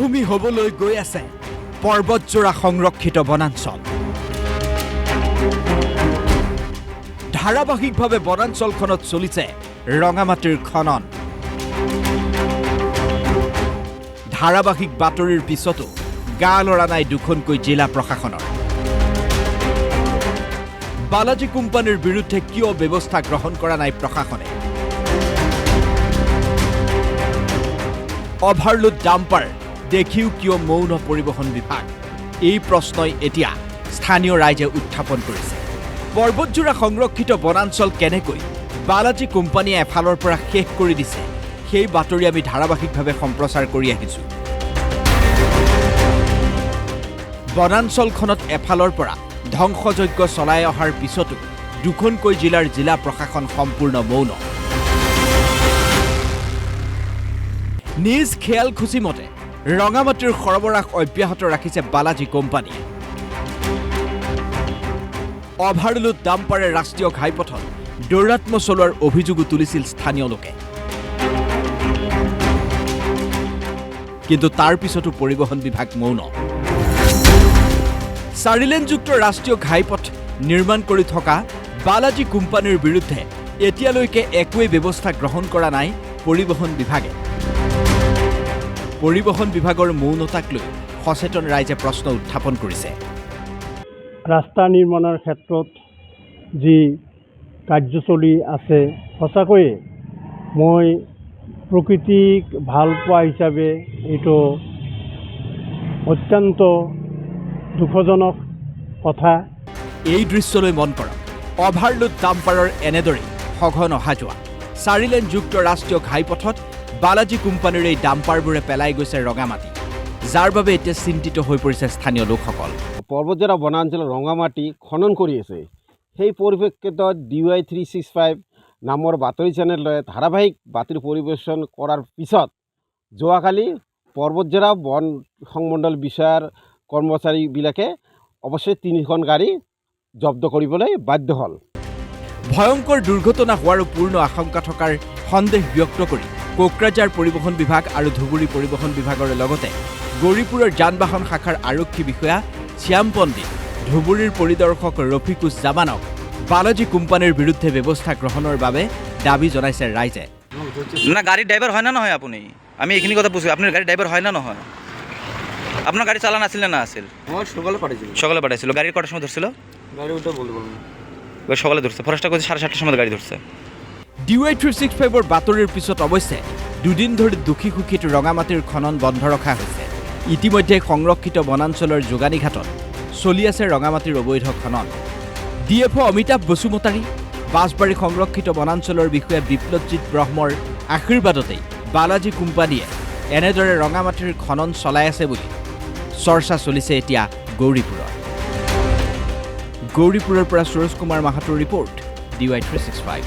মৰুভূমি হ'বলৈ গৈ আছে পৰ্বতজোৰা সংৰক্ষিত বনাঞ্চল। ধাৰাবাহিকভাৱে বনাঞ্চলখনত চলিছে ৰঙামাটিৰ খনন। ধাৰাবাহিক বাতৰিৰ পিছতো গা লৰা নাই দুখনকৈ জিলা প্ৰশাসনৰ। বালাজী কোম্পানীৰ বিৰুদ্ধে কিয় ব্যৱস্থা গ্ৰহণ কৰা নাই প্ৰশাসনে? অভাৰলোড ডাম্পাৰ দেখিও কিয় মৌন পৰিবহণ বিভাগ? এই প্ৰশ্নই এতিয়া স্থানীয় ৰাইজে উত্থাপন কৰিছে। পৰ্বতজোৰা সংৰক্ষিত বনাঞ্চল কেনেকৈ বালাজী কোম্পানীয়ে এফালৰ পৰা শেষ কৰি দিছে, সেই বাতৰি আমি ধাৰাবাহিকভাৱে সম্প্ৰচাৰ কৰি আহিছোঁ। বনাঞ্চলখনত এফালৰ পৰা ধ্বংসযজ্ঞ চলাই অহাৰ পিছতো দুখনকৈ জিলাৰ জিলা প্ৰশাসন সম্পূৰ্ণ মৌন। নিজ খেয়াল খুচি মতে ৰঙামাটিৰ সৰবৰাহ অব্যাহত ৰাখিছে বালাজী কোম্পানীয়ে। অভাৰলোড ডাম্পাৰে ৰাষ্ট্ৰীয় ঘাইপথত দৌৰাত্ম চলোৱাৰ অভিযোগো তুলিছিল স্থানীয় লোকে। কিন্তু তাৰ পিছতো পৰিবহণ বিভাগ মৌন। 4 লেনযুক্ত ৰাষ্ট্ৰীয় ঘাইপথ নিৰ্মাণ কৰি থকা বালাজী কোম্পানীৰ বিৰুদ্ধে এতিয়ালৈকে একোৱেই ব্যৱস্থা গ্ৰহণ কৰা নাই পৰিবহণ বিভাগে। পৰিবহণ বিভাগৰ মৌনতাক লৈ সচেতন ৰাইজে প্ৰশ্ন উত্থাপন কৰিছে। ৰাস্তা নিৰ্মাণৰ ক্ষেত্ৰত যি কাৰ্য চলি আছে, সঁচাকৈয়ে মই প্ৰকৃতিক ভাল পোৱা হিচাপে এইটো অত্যন্ত দুখজনক কথা। এই দৃশ্যলৈ মন কৰক। অভাৰলোড ডাম্পাৰৰ এনেদৰেই সঘন অহা যোৱা। 4 লেনযুক্ত ৰাষ্ট্ৰীয় ঘাইপথত বালাজী কোম্পানীৰ এই ডাম্পাৰবোৰে পেলাই গৈছে ৰঙামাটি, যাৰ বাবে এতিয়া চিন্তিত হৈ পৰিছে স্থানীয় লোকসকল। পৰ্বতজোৰা বনাঞ্চল ৰঙামাটি খনন কৰি আছে। সেই পৰিপ্ৰেক্ষিতত DY 365 নামৰ বাতৰি চেনেলে ধাৰাবাহিক বাতৰি পৰিৱেশন কৰাৰ পিছত যোৱাকালি পৰ্বতজোৰা বন সংমণ্ডল বিষয়াৰ কৰ্মচাৰীবিলাকে অৱশ্যে 3খন গাড়ী জব্দ কৰিবলৈ বাধ্য হ'ল। ভয়ংকৰ দুৰ্ঘটনা হোৱাৰ পূৰ্ণ আশংকা থকাৰ সন্দেহ ব্যক্ত কৰি কোকৰাঝাৰ পৰিবহণ বিভাগ আৰু ধুবুৰী পৰিবহণ বিভাগৰ লগতে গৌৰীপুৰৰ যান বাহন শাখাৰ আৰক্ষী বিষয়া শ্যাম পণ্ডিত, ধুবুৰীৰ পৰিদৰ্শক ৰফিকুজ্জামানক বালাজী কোম্পানীৰ বিৰুদ্ধে ব্যৱস্থা গ্ৰহণৰ বাবে দাবী জনাইছে ৰাইজে। না গাড়ীৰ ড্ৰাইভাৰ হয় না নহয় আপুনি? আমি এইখিনি কথা বুজিছোঁ। আপোনাৰ গাড়ীৰ ড্ৰাইভাৰ হয় না নহয়? আপোনাৰ গাড়ী চালান আছিল নে না আছিল? মই সকালে পাঠাইছিল। গাড়ীর কটার সময় ধরছিল? গাড়ি ওটা বলতে পারবো না। সকালে ধরছে। ফরেস্টার কাছে 7:30টার সময় গাড়ী ধরছে। DY 365ৰ বাতৰিৰ পিছত অৱশ্যে দুদিন ধৰি দুখী সুখীত ৰঙামাটিৰ খনন বন্ধ ৰখা হৈছে। ইতিমধ্যে সংৰক্ষিত বনাঞ্চলৰ যোগানীঘাটত চলি আছে ৰঙামাটিৰ অবৈধ খনন। DFO অমিতাভ বসুমতাৰী, বাঁশবাৰী সংৰক্ষিত বনাঞ্চলৰ বিষয়া বিপ্লৱজিৎ ব্ৰহ্মৰ আশীৰ্বাদতেই বালাজী কোম্পানীয়ে এনেদৰে ৰঙামাটিৰ খনন চলাই আছে বুলি চৰ্চা চলিছে এতিয়া গৌৰীপুৰত। গৌৰীপুৰৰ পৰা সুৰজ কুমাৰ মাহাতোৰ ৰিপৰ্ট, DY 365।